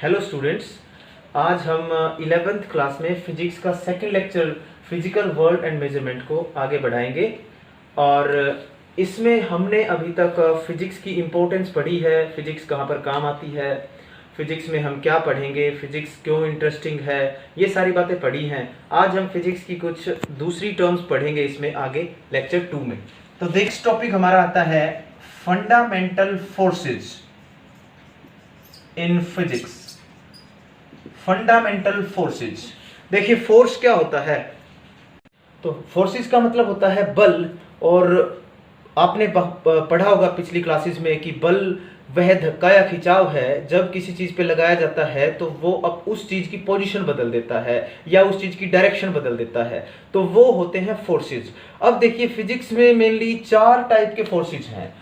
Hello students, आज हम 11th class में फिजिक्स का second lecture physical world and measurement को आगे बढ़ाएंगे। और इसमें हमने अभी तक फिजिक्स की इम्पोर्टेंस पढ़ी है, फिजिक्स कहाँ पर काम आती है, फिजिक्स में हम क्या पढ़ेंगे, फिजिक्स क्यों इंटरेस्टिंग है, ये सारी बातें पढ़ी हैं। आज हम फिजिक्स की कुछ दूसरी टर्म्स पढ़ेंगे इसमें आगे लेक्चर 2 में। तो नेक्स्ट टॉपिक हमारा आता है fundamental forces in physics. Fundamental forces, देखिए फोर्स क्या होता है। तो फोर्सेस का मतलब होता है बल। और आपने पढ़ा होगा पिछली क्लासेस में कि बल वह धक्का या खिंचाव है, जब किसी चीज पे लगाया जाता है तो वो अब उस चीज की पोजीशन बदल देता है या उस चीज की डायरेक्शन बदल देता है, तो वो होते हैं फोर्सेस। अब देखिए फिजिक्स में मेनली 4 टाइप के फोर्सेस हैं।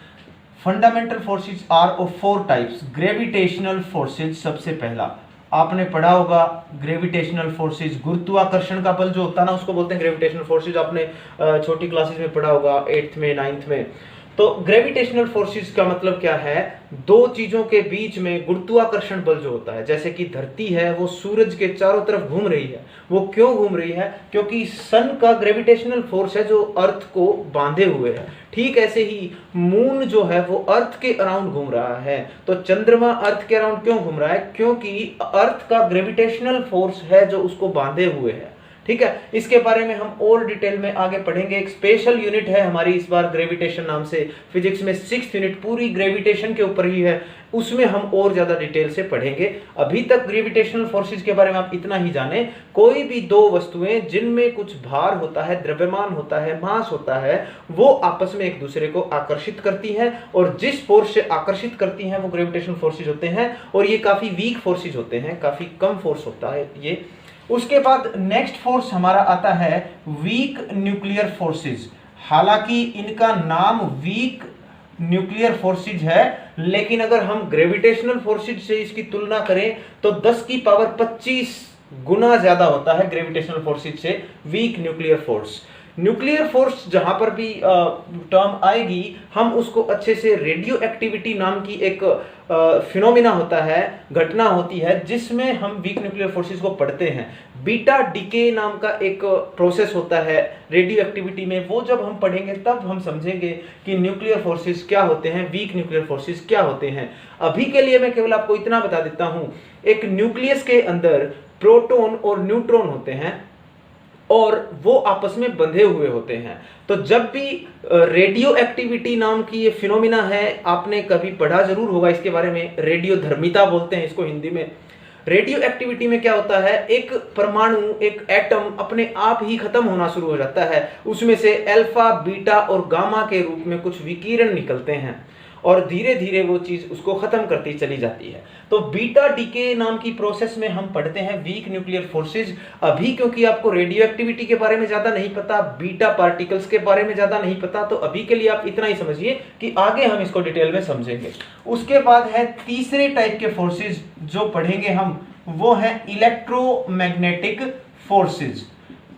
Fundamental forces are of 4 types. Gravitational forces सबसे पहला आपने पढ़ा होगा। ग्रेविटेशनल फोर्सेस, गुरुत्वाकर्षण का बल जो होता है ना, उसको बोलते हैं ग्रेविटेशनल फोर्सेस। आपने छोटी क्लासेस में पढ़ा होगा, 8th में 9th में। तो ग्रेविटेशनल फोर्सेस का मतलब क्या है, दो चीजों के बीच में गुरुत्वाकर्षण बल जो होता है, जैसे कि धरती है वो सूरज के चारों तरफ घूम रही है। वो क्यों घूम रही है? क्योंकि सन का ग्रेविटेशनल फोर्स है जो अर्थ को बांधे हुए है। ठीक ऐसे ही मून जो है वो अर्थ के अराउंड घूम रहा है। तो चंद्रमा अर्थ के अराउंड क्यों घूम रहा है? क्योंकि अर्थ का ग्रेविटेशनल फोर्स है जो उसको बांधे हुए है। ठीक है, इसके बारे में हम और डिटेल में आगे पढ़ेंगे। एक स्पेशल यूनिट है हमारी इस बार ग्रेविटेशन नाम से। फिजिक्स में 6th यूनिट पूरी ग्रेविटेशन के ऊपर ही है, उसमें हम और ज्यादा डिटेल से पढ़ेंगे। अभी तक ग्रेविटेशनल फोर्सेस के बारे में आप इतना ही जाने, कोई भी दो वस्तुएं जिनमें कुछ भार होता है, द्रव्यमान होता है, मास होता है, वो आपस में एक दूसरे को आकर्षित करती हैं, और जिस फोर्स से आकर्षित करती हैं वो ग्रेविटेशनल फोर्सेस होते हैं। और ये काफी वीक फोर्सेस होते हैं, काफी कम फोर्स होता है ये। उसके बाद नेक्स्ट फोर्स हमारा आता है वीक न्यूक्लियर फोर्सेस। हालांकि इनका नाम वीक न्यूक्लियर फोर्सेस है, लेकिन अगर हम ग्रेविटेशनल फोर्सेस से इसकी तुलना करें तो 10 की पावर 25 गुना ज्यादा होता है ग्रेविटेशनल फोर्सेस से weak nuclear force. Nuclear force जहां पर भी टर्म आएगी, हम उसको अच्छे से रेडियो एक्टिविटी नाम की एक फिनोमिना होता है, घटना होती है, जिसमें हम वीक न्यूक्लियर फोर्सेस को पढ़ते हैं। बीटा डीके नाम का एक प्रोसेस होता है रेडियो एक्टिविटी में, वो जब हम पढ़ेंगे तब हम समझेंगे कि न्यूक्लियर फोर्सेस क्या होते हैं, वीक न्यूक्लियर फोर्सेस क्या होते हैं। अभी के लिए मैं केवल आपको इतना बता देता हूं, एक न्यूक्लियस के अंदर प्रोटॉन और न्यूट्रॉन होते हैं और वो आपस में बंधे हुए होते हैं। तो जब भी रेडियो एक्टिविटी नाम की ये फिनोमिना है, आपने कभी पढ़ा जरूर होगा इसके बारे में, रेडियो धर्मिता बोलते हैं इसको हिंदी में। रेडियो एक्टिविटी में क्या होता है, एक परमाणु, एक एटम अपने आप ही खत्म होना शुरू हो जाता है, उसमें से अल्फा, बीटा और गामा के रूप में कुछ विकिरण निकलते हैं और धीरे धीरे वो चीज उसको खत्म करती चली जाती है। तो बीटा डीके नाम की प्रोसेस में हम पढ़ते हैं वीक न्यूक्लियर फोर्सेस। अभी क्योंकि आपको रेडियो एक्टिविटी के बारे में ज्यादा नहीं पता, बीटा पार्टिकल्स के बारे में ज्यादा नहीं पता, तो अभी के लिए आप इतना ही समझिए कि आगे हम इसको डिटेल में समझेंगे। उसके बाद है तीसरे टाइप के फोर्सेस जो पढ़ेंगे हम, वो है इलेक्ट्रोमैग्नेटिक फोर्सेस।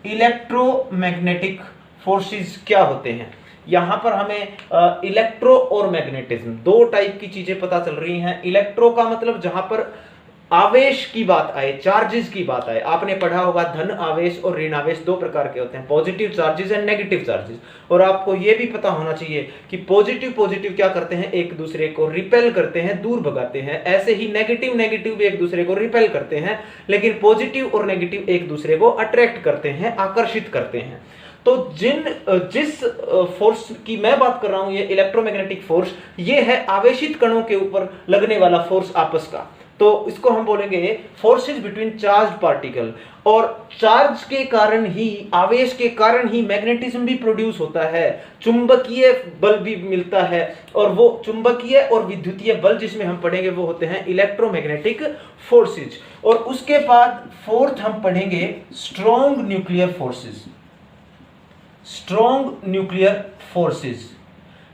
इलेक्ट्रोमैग्नेटिक फोर्सेस क्या होते हैं? यहां पर हमें इलेक्ट्रो और मैग्नेटिज्म, 2 टाइप की चीजें पता चल रही हैं। इलेक्ट्रो का मतलब जहां पर आवेश की बात आए, चार्जेस की बात आए। आपने पढ़ा होगा धन आवेश और ऋण आवेश 2 प्रकार के होते हैं, positive charges and negative charges. और आपको यह भी पता होना चाहिए कि पॉजिटिव क्या करते हैं, एक दूसरे को रिपेल करते हैं, दूर भगाते हैं। ऐसे ही नेगेटिव भी एक दूसरे को रिपेल करते हैं, लेकिन पॉजिटिव और नेगेटिव एक दूसरे को अट्रैक्ट करते हैं, आकर्षित करते हैं। तो जिस फोर्स की मैं बात कर रहा हूं, ये इलेक्ट्रोमैग्नेटिक फोर्स, ये है आवेशित कणों के ऊपर लगने वाला फोर्स आपस का। तो इसको हम बोलेंगे फोर्सेस बिटवीन चार्ज पार्टिकल। और चार्ज के कारण ही, आवेश के कारण ही मैग्नेटिज्म भी प्रोड्यूस होता है, चुंबकीय बल भी मिलता है। और वो चुंबकीय और विद्युतीय बल जिसमें हम पढ़ेंगे वो होते हैं इलेक्ट्रोमैग्नेटिक फोर्सेस। और उसके बाद फोर्थ हम पढ़ेंगे strong nuclear forces. Strong nuclear forces,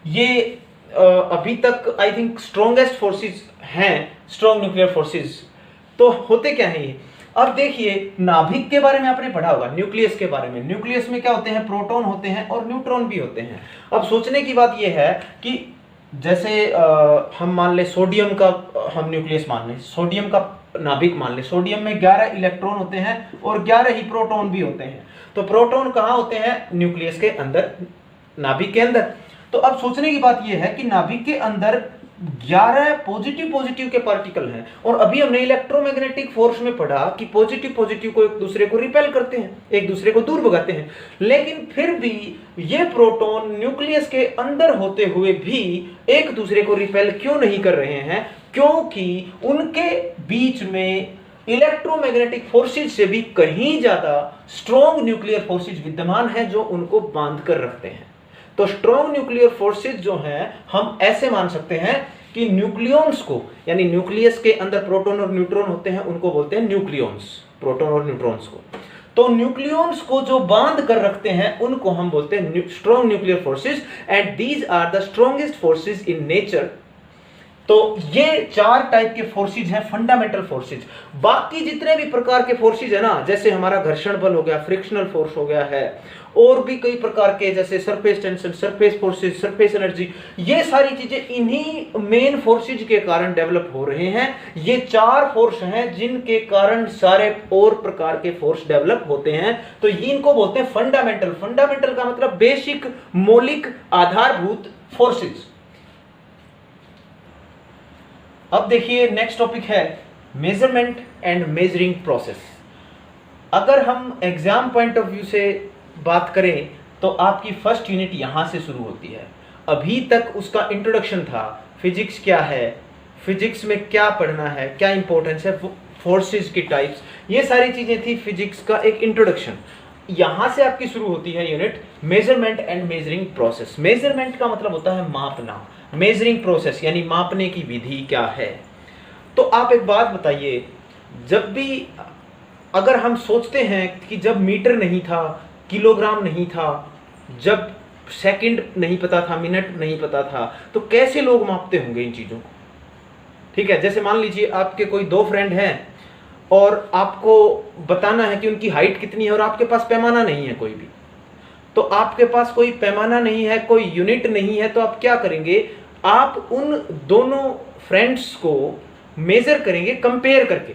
ये अभी तक आई थिंक स्ट्रॉन्गेस्ट फोर्सेस हैं, स्ट्रॉन्ग न्यूक्लियर फोर्सेस। तो होते क्या हैं ये? अब देखिए, नाभिक के बारे में आपने पढ़ा होगा, न्यूक्लियस के बारे में। न्यूक्लियस में क्या होते हैं? प्रोटॉन होते हैं और न्यूट्रॉन भी होते हैं। अब सोचने की बात यह है कि जैसे हम मान ले सोडियम का हम न्यूक्लियस मान लें, सोडियम का नाभिक मान लें, सोडियम में 11 इलेक्ट्रॉन होते हैं और 11 ही प्रोटॉन भी होते हैं। तो प्रोटॉन कहाँ होते हैं? न्यूक्लियस के अंदर, नाभिक के अंदर। तो अब सोचने की बात यह है कि नाभिक के अंदर 11 पॉजिटिव के पार्टिकल हैं, और अभी हमने इलेक्ट्रोमैग्नेटिक फोर्स में पढ़ा कि पॉजिटिव को एक दूसरे को रिपेल करते हैं, एक दूसरे को दूर भगाते हैं। लेकिन फिर भी ये प्रोटॉन न्यूक्लियस के अंदर होते हुए भी एक दूसरे को रिपेल क्यों नहीं कर रहे हैं? क्योंकि उनके बीच में इलेक्ट्रोमैग्नेटिक फोर्सेज से भी कहीं ज्यादा स्ट्रॉन्ग न्यूक्लियर फोर्सेज विद्यमान है जो उनको बांध कर रखते हैं। तो स्ट्रॉन्ग न्यूक्लियर फोर्सेज जो हैं, हम ऐसे मान सकते हैं कि न्यूक्लियॉन्स को, यानी न्यूक्लियस के अंदर प्रोटॉन और न्यूट्रॉन होते हैं, उनको बोलते हैं न्यूक्लियॉन्स, प्रोटॉन और न्यूट्रॉन्स को। तो न्यूक्लियॉन्स को जो बांध कर रखते हैं उनको हम बोलते हैं strong nuclear forces, and these are the strongest forces in nature. तो ये 4 टाइप के फोर्सेज हैं, फंडामेंटल फोर्सेज। बाकी जितने भी प्रकार के फोर्सेज है ना, जैसे हमारा घर्षण बल हो गया, फ्रिक्शनल फोर्स हो गया है, और भी कई प्रकार के, जैसे surface tension, surface forces, surface energy, ये सारी चीजें इन्हीं मेन फोर्सेज के कारण डेवलप हो रहे हैं। ये 4 फोर्स हैं जिनके कारण सारे और प्रकार के फोर्स डेवलप होते हैं। तो इनको बोलते हैं फंडामेंटल। फंडामेंटल का मतलब बेसिक, मौलिक, आधारभूत फोर्सेज। अब देखिए नेक्स्ट टॉपिक है मेजरमेंट एंड मेजरिंग प्रोसेस। अगर हम एग्जाम पॉइंट ऑफ व्यू से बात करें तो आपकी फर्स्ट यूनिट यहां से शुरू होती है। अभी तक उसका इंट्रोडक्शन था, फिजिक्स क्या है, फिजिक्स में क्या पढ़ना है, क्या इंपॉर्टेंस है, फोर्सेस की टाइप्स, ये सारी चीजें थी फिजिक्स का एक इंट्रोडक्शन। यहां से आपकी शुरू होती है unit measurement and measuring process. Measurement का मतलब होता है मापना, मेजरिंग प्रोसेस यानी मापने की विधि क्या है। तो आप एक बात बताइए, जब भी अगर हम सोचते हैं कि जब मीटर नहीं था, किलोग्राम नहीं था, जब सेकंड नहीं पता था, मिनट नहीं पता था, तो कैसे लोग मापते होंगे इन चीजों को? ठीक है, जैसे मान लीजिए आपके कोई 2 फ्रेंड हैं और आपको बताना है कि उनकी हाइट कितनी है, और आपके पास पैमाना नहीं है कोई भी। तो आपके पास कोई पैमाना नहीं है, कोई यूनिट नहीं है, तो आप क्या करेंगे? आप उन दोनों फ्रेंड्स को मेजर करेंगे कंपेयर करके,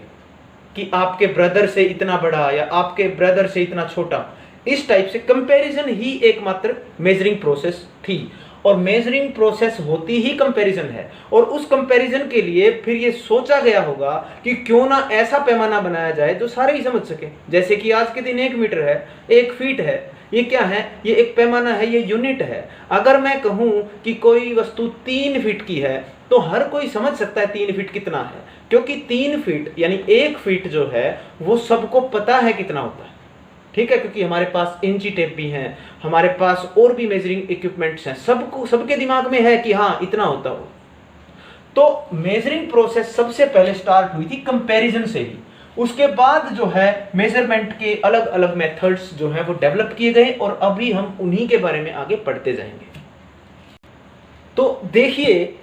कि आपके ब्रदर से इतना बड़ा या आपके ब्रदर से इतना छोटा। इस टाइप से कंपैरिजन ही एकमात्र मेजरिंग प्रोसेस थी, और मेजरिंग प्रोसेस होती ही कंपैरिजन है। और उस कंपैरिजन के लिए फिर ये सोचा गया होगा कि क्यों ना ऐसा पैमाना बनाया जाए जो सारे ही समझ सके। जैसे कि आज के दिन 1 मीटर है, 1 फीट है, ये क्या है? ये एक पैमाना है, ये यूनिट है। अगर मैं कहूं कि कोई वस्तु 3 फीट की है, तो हर कोई समझ सकता है 3 फीट कितना है, क्योंकि 3 फीट यानी 1 फीट जो है वो सबको पता है कितना होता है। ठीक है, क्योंकि हमारे पास इंची टेप भी हैं, हमारे पास और भी मेजरिंग इक्विपमेंट्स हैं, सबके दिमाग में है कि हाँ इतना होता हो। तो मेजरिंग प्रोसेस सबसे पहले स्टार्ट हुई थी कंपैरिजन से ही। उसके बाद जो है मेजरमेंट के अलग अलग मेथड्स जो है वो डेवलप किए गए, और अभी हम उन्हीं के बारे में आगे पढ़ते जाएंगे। तो देखिए,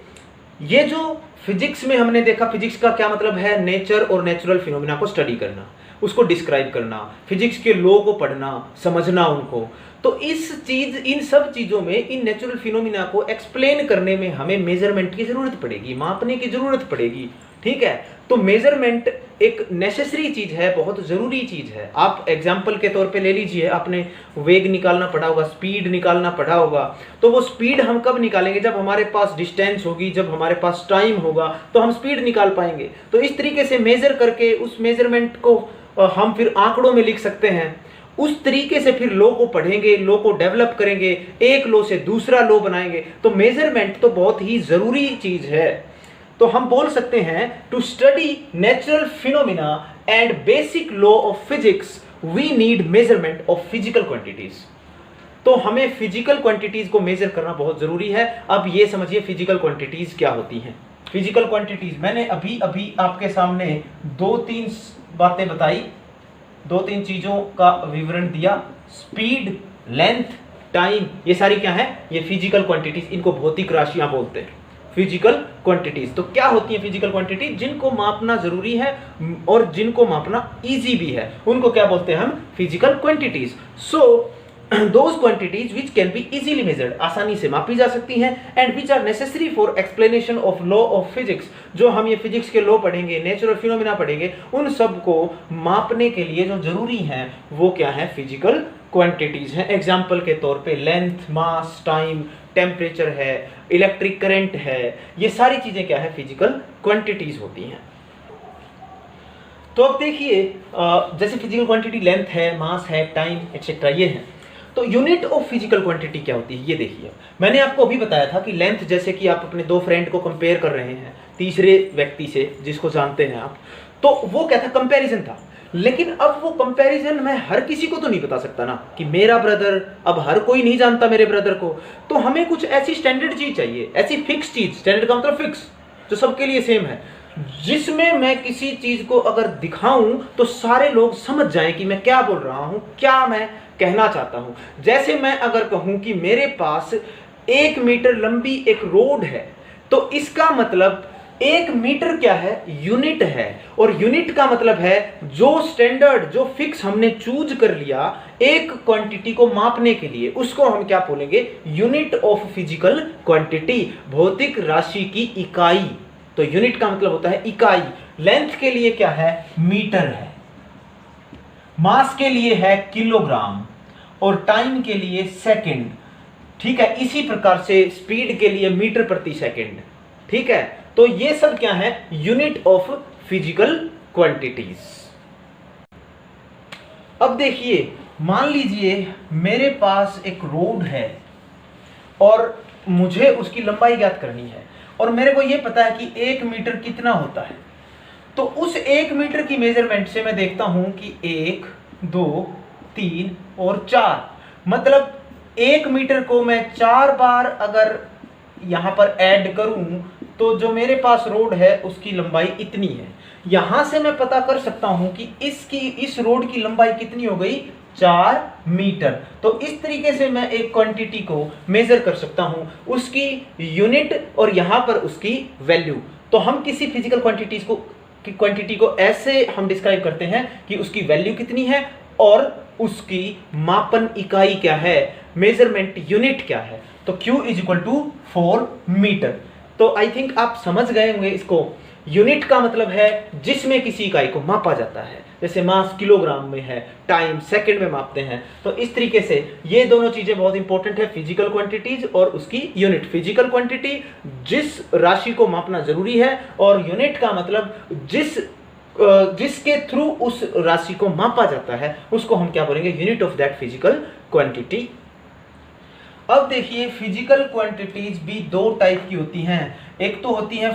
ये जो फिजिक्स में हमने देखा, फिजिक्स का क्या मतलब है? नेचर और नेचुरल फिनोमिना को स्टडी करना, उसको डिस्क्राइब करना, फिजिक्स के लॉ को पढ़ना, समझना उनको। तो इन सब चीजों में, इन नेचुरल फिनोमिना को एक्सप्लेन करने में हमें मेजरमेंट की जरूरत पड़ेगी, मापने की जरूरत पड़ेगी। ठीक है, तो मेजरमेंट एक नेसेसरी चीज है, बहुत जरूरी चीज है। आप एग्जाम्पल के तौर पे ले लीजिए, आपने वेग निकालना पढ़ा होगा, स्पीड निकालना पढ़ा होगा। तो वो स्पीड हम कब निकालेंगे? जब हमारे पास डिस्टेंस होगी, जब हमारे पास टाइम होगा, तो हम स्पीड निकाल पाएंगे। तो इस तरीके से मेजर करके उस मेजरमेंट को हम फिर आंकड़ों में लिख सकते हैं। उस तरीके से फिर लॉ को पढ़ेंगे, लॉ को डेवलप करेंगे, एक लॉ से दूसरा लॉ बनाएंगे। तो मेजरमेंट तो बहुत ही जरूरी चीज है। तो हम बोल सकते हैं, to study natural phenomena and basic law of physics we need measurement of physical quantities. तो हमें फिजिकल क्वांटिटीज को मेजर करना बहुत जरूरी है। अब ये समझिए फिजिकल क्वांटिटीज क्या होती हैं। फिजिकल क्वांटिटीज मैंने अभी अभी आपके सामने 2-3 बातें बताई, 2-3 चीजों का विवरण दिया। स्पीड, लेंथ, टाइम, ये सारी क्या है? ये फिजिकल क्वांटिटीज, इनको भौतिक राशियां बोलते हैं, फिजिकल क्वांटिटीज। तो क्या होती है फिजिकल क्वांटिटीज? जिनको मापना जरूरी है और जिनको मापना इजी भी है, उनको क्या बोलते हैं हम? Physical quantities. So those quantities which can be easily measured, आसानी से मापी जा सकती हैं, and which are necessary for explanation of law of physics, जो हम ये फिजिक्स के लॉ पढ़ेंगे, नेचुरल फिनोमिना पढ़ेंगे, उन सब को मापने के लिए जो जरूरी हैं वो क्या है, फिजिकल क्वांटिटीज हैं। एग्जाम्पल के तौर पे लेंथ, मास, टाइम, टेम्परेचर है, इलेक्ट्रिक करंट है, ये सारी चीजें क्या है, फिजिकल क्वांटिटीज होती हैं। तो अब देखिए जैसे फिजिकल क्वांटिटी लेंथ है, मास है, टाइम एक्सेट्रा ये है, तो यूनिट ऑफ फिजिकल क्वांटिटी क्या होती है ये देखिए। मैंने आपको अभी बताया था कि लेंथ, जैसे कि आप अपने 2 फ्रेंड को कंपेयर कर रहे हैं तीसरे व्यक्ति से जिसको जानते हैं आप, तो वो क्या था, कंपैरिजन था। लेकिन अब वो कंपैरिजन मैं हर किसी को तो नहीं बता सकता ना कि मेरा ब्रदर, अब हर कोई नहीं जानता मेरे ब्रदर को, तो हमें कुछ ऐसी स्टैंडर्ड चीज चाहिए, ऐसी फिक्स चीज, स्टैंडर्ड का मतलब फिक्स, जो सबके लिए सेम है, जिसमें मैं किसी चीज को अगर दिखाऊं तो सारे लोग समझ जाएं कि मैं क्या बोल रहा हूं, क्या मैं कहना चाहता हूं। जैसे मैं अगर कहूं कि मेरे पास 1 मीटर लंबी एक रोड है, तो इसका मतलब 1 मीटर क्या है, यूनिट है, और यूनिट का मतलब है जो स्टैंडर्ड, जो फिक्स हमने चूज कर लिया एक क्वांटिटी को मापने के लिए, उसको हम क्या बोलेंगे, यूनिट ऑफ फिजिकल क्वांटिटी, भौतिक राशि की इकाई। तो यूनिट का मतलब होता है इकाई। लेंथ के लिए क्या है, मीटर है, मास के लिए है किलोग्राम, और टाइम के लिए सेकंड। ठीक है, इसी प्रकार से स्पीड के लिए मीटर प्रति सेकंड। ठीक है, तो ये सब क्या है, यूनिट ऑफ फिजिकल क्वांटिटीज। अब देखिए, मान लीजिए मेरे पास एक रोड है और मुझे उसकी लंबाई ज्ञात करनी है, और मेरे को यह पता है कि 1 मीटर कितना होता है। तो उस 1 मीटर की मेजरमेंट से मैं देखता हूं कि 1, 2, 3 और 4, मतलब 1 मीटर को मैं 4 बार अगर यहां पर ऐड करूं तो जो मेरे पास रोड है उसकी लंबाई इतनी है। यहां से मैं पता कर सकता हूं कि इस रोड की लंबाई कितनी हो गई, 4 मीटर। तो इस तरीके से मैं एक क्वांटिटी को मेजर कर सकता हूं, उसकी यूनिट और यहां पर उसकी वैल्यू। तो हम किसी फिजिकल क्वांटिटी को ऐसे हम डिस्क्राइब करते हैं कि उसकी वैल्यू कितनी है और उसकी मापन इकाई क्या है, मेजरमेंट यूनिट क्या है। तो Q is equal to 4 metre. तो आई थिंक आप समझ गए होंगे इसको। यूनिट का मतलब है जिसमें किसी इकाई को मापा जाता है, जैसे मास किलोग्राम में है, टाइम सेकंड में मापते हैं। तो इस तरीके से ये दोनों चीजें बहुत इंपॉर्टेंट है, फिजिकल क्वांटिटीज और उसकी यूनिट। फिजिकल क्वांटिटी जिस राशि को मापना जरूरी है, और यूनिट का मतलब जिसके थ्रू उस राशि को मापा जाता है, उसको हम क्या बोलेंगे, unit of that physical quantity. अब देखिए, फिजिकल क्वांटिटीज भी 2 टाइप की होती हैं। एक तो होती है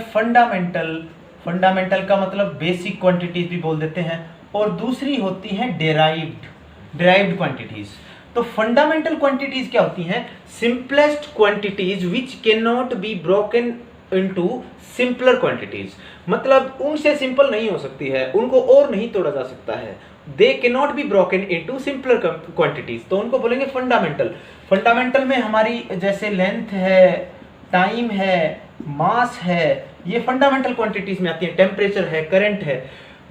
फंडामेंटल का मतलब बेसिक क्वांटिटीज भी बोल देते हैं, और दूसरी होती है डेराइव्ड क्वांटिटीज। तो फंडामेंटल क्वांटिटीज क्या होती हैं, simplest quantities which can not be broken into simpler quantities, मतलब उनसे सिंपल नहीं हो सकती है, उनको और नहीं तोड़ा जा सकता है। They can not be broken into simpler quantities, तो उनको बोलेंगे फंडामेंटल। फंडामेंटल में हमारी जैसे लेंथ है, टाइम है, मास है, ये फंडामेंटल क्वांटिटीज में आती है, टेम्परेचर है, करंट है।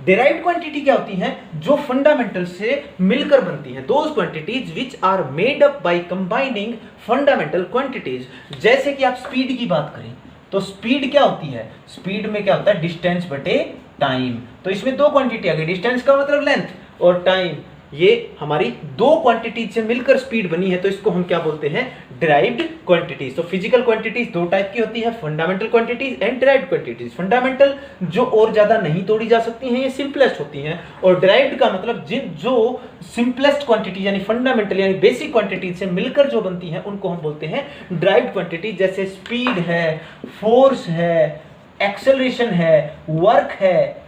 डेराइव्ड क्वांटिटी क्या होती हैं, जो फंडामेंटल से मिलकर बनती हैं, those quantities which are made up by combining fundamental quantities. जैसे कि आप स्पीड की बात करें तो स्पीड क्या होती है, स्पीड में क्या होता है, डिस्टेंस बटे टाइम। तो इसमें 2 क्वांटिटी आ गई, डिस्टेंस का मतलब लेंथ, और टाइम, ये हमारी 2 क्वांटिटीज से मिलकर स्पीड बनी है, तो इसको हम क्या बोलते हैं, डेराइव्ड क्वांटिटीज। तो फिजिकल क्वांटिटीज 2 टाइप की होती है, fundamental quantities and derived quantities. Fundamental जो और ज्यादा नहीं तोड़ी जा सकती हैं, ये सिंपलेस्ट होती हैं, और डेराइव्ड का मतलब जो सिंपलेस्ट क्वांटिटी यानी फंडामेंटल यानी बेसिक क्वांटिटीज से मिलकर जो बनती हैं, उनको हम बोलते हैं डेराइव्ड क्वांटिटीज। जैसे स्पीड है, फोर्स है, एक्सेलरेशन है, वर्क है,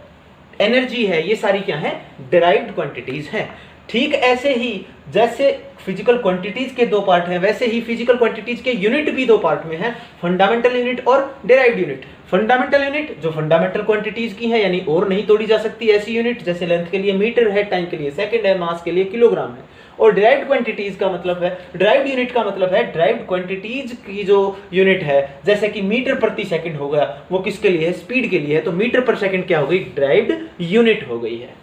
एनर्जी है, ये सारी क्या है, डेराइव्ड क्वांटिटीज हैं। ठीक ऐसे ही जैसे फिजिकल क्वांटिटीज के 2 पार्ट हैं, वैसे ही फिजिकल क्वांटिटीज के यूनिट भी 2 पार्ट में हैं, फंडामेंटल यूनिट और डेराइव्ड यूनिट। फंडामेंटल यूनिट जो फंडामेंटल क्वांटिटीज की है, यानी और नहीं तोड़ी जा सकती ऐसी यूनिट, जैसे लेंथ के लिए मीटर है, टाइम के लिए सेकंड है, मास के लिए किलोग्राम है। और डेराइव्ड क्वांटिटीज का मतलब है, डेराइव्ड यूनिट का मतलब है, डेराइव्ड क्वांटिटीज की जो यूनिट है, जैसे कि मीटर प्रति सेकंड हो गया, वो किसके लिए है, स्पीड के लिए है, तो मीटर पर सेकंड क्या हो गई, डेराइव्ड यूनिट हो गई है।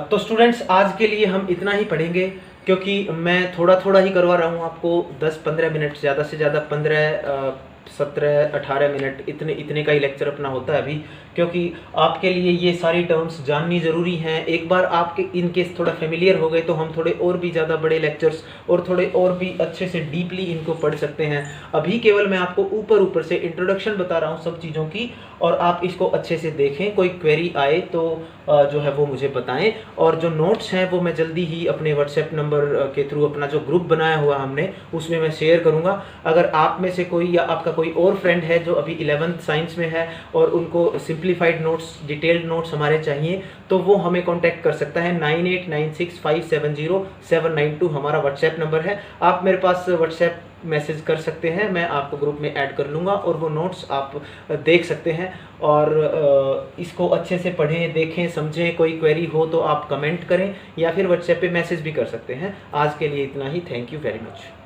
तो स्टूडेंट्स, आज के लिए हम इतना ही पढ़ेंगे। क्योंकि मैं थोड़ा थोड़ा ही करवा रहा हूँ आपको, 10-15 मिनट, ज़्यादा से ज़्यादा 15 17-18 मिनट, इतने इतने का ही लेक्चर अपना होता है अभी, क्योंकि आपके लिए ये सारी टर्म्स जाननी ज़रूरी हैं। एक बार आपके इन केस थोड़ा फेमिलियर हो गए तो हम थोड़े और भी ज़्यादा बड़े लेक्चर्स और थोड़े और भी अच्छे से डीपली इनको पढ़ सकते हैं। अभी केवल मैं आपको ऊपर ऊपर से इंट्रोडक्शन बता रहा हूँ सब चीज़ों की, और आप इसको अच्छे से देखें। कोई क्वेरी आए तो जो है वो मुझे बताएं, और जो नोट्स हैं वो मैं जल्दी ही अपने व्हाट्सएप नंबर के थ्रू, अपना जो ग्रुप बनाया हुआ हमने उसमें मैं शेयर करूंगा। अगर आप में से कोई या आपका कोई और फ्रेंड है जो अभी 11th साइंस में है और उनको सिंप्लीफाइड नोट्स, डिटेल्ड नोट्स हमारे चाहिए, तो वो हमें कांटेक्ट कर सकता है। 9896570792 हमारा व्हाट्सएप नंबर है। आप मेरे पास व्हाट्सएप मैसेज कर सकते हैं, मैं आपको ग्रुप में ऐड कर लूँगा और वो नोट्स आप देख सकते हैं। और इसको अच्छे से पढ़ें, देखें, समझें। कोई क्वेरी हो तो आप कमेंट करें या फिर व्हाट्सएप पे मैसेज भी कर सकते हैं। आज के लिए इतना ही। Thank you very much.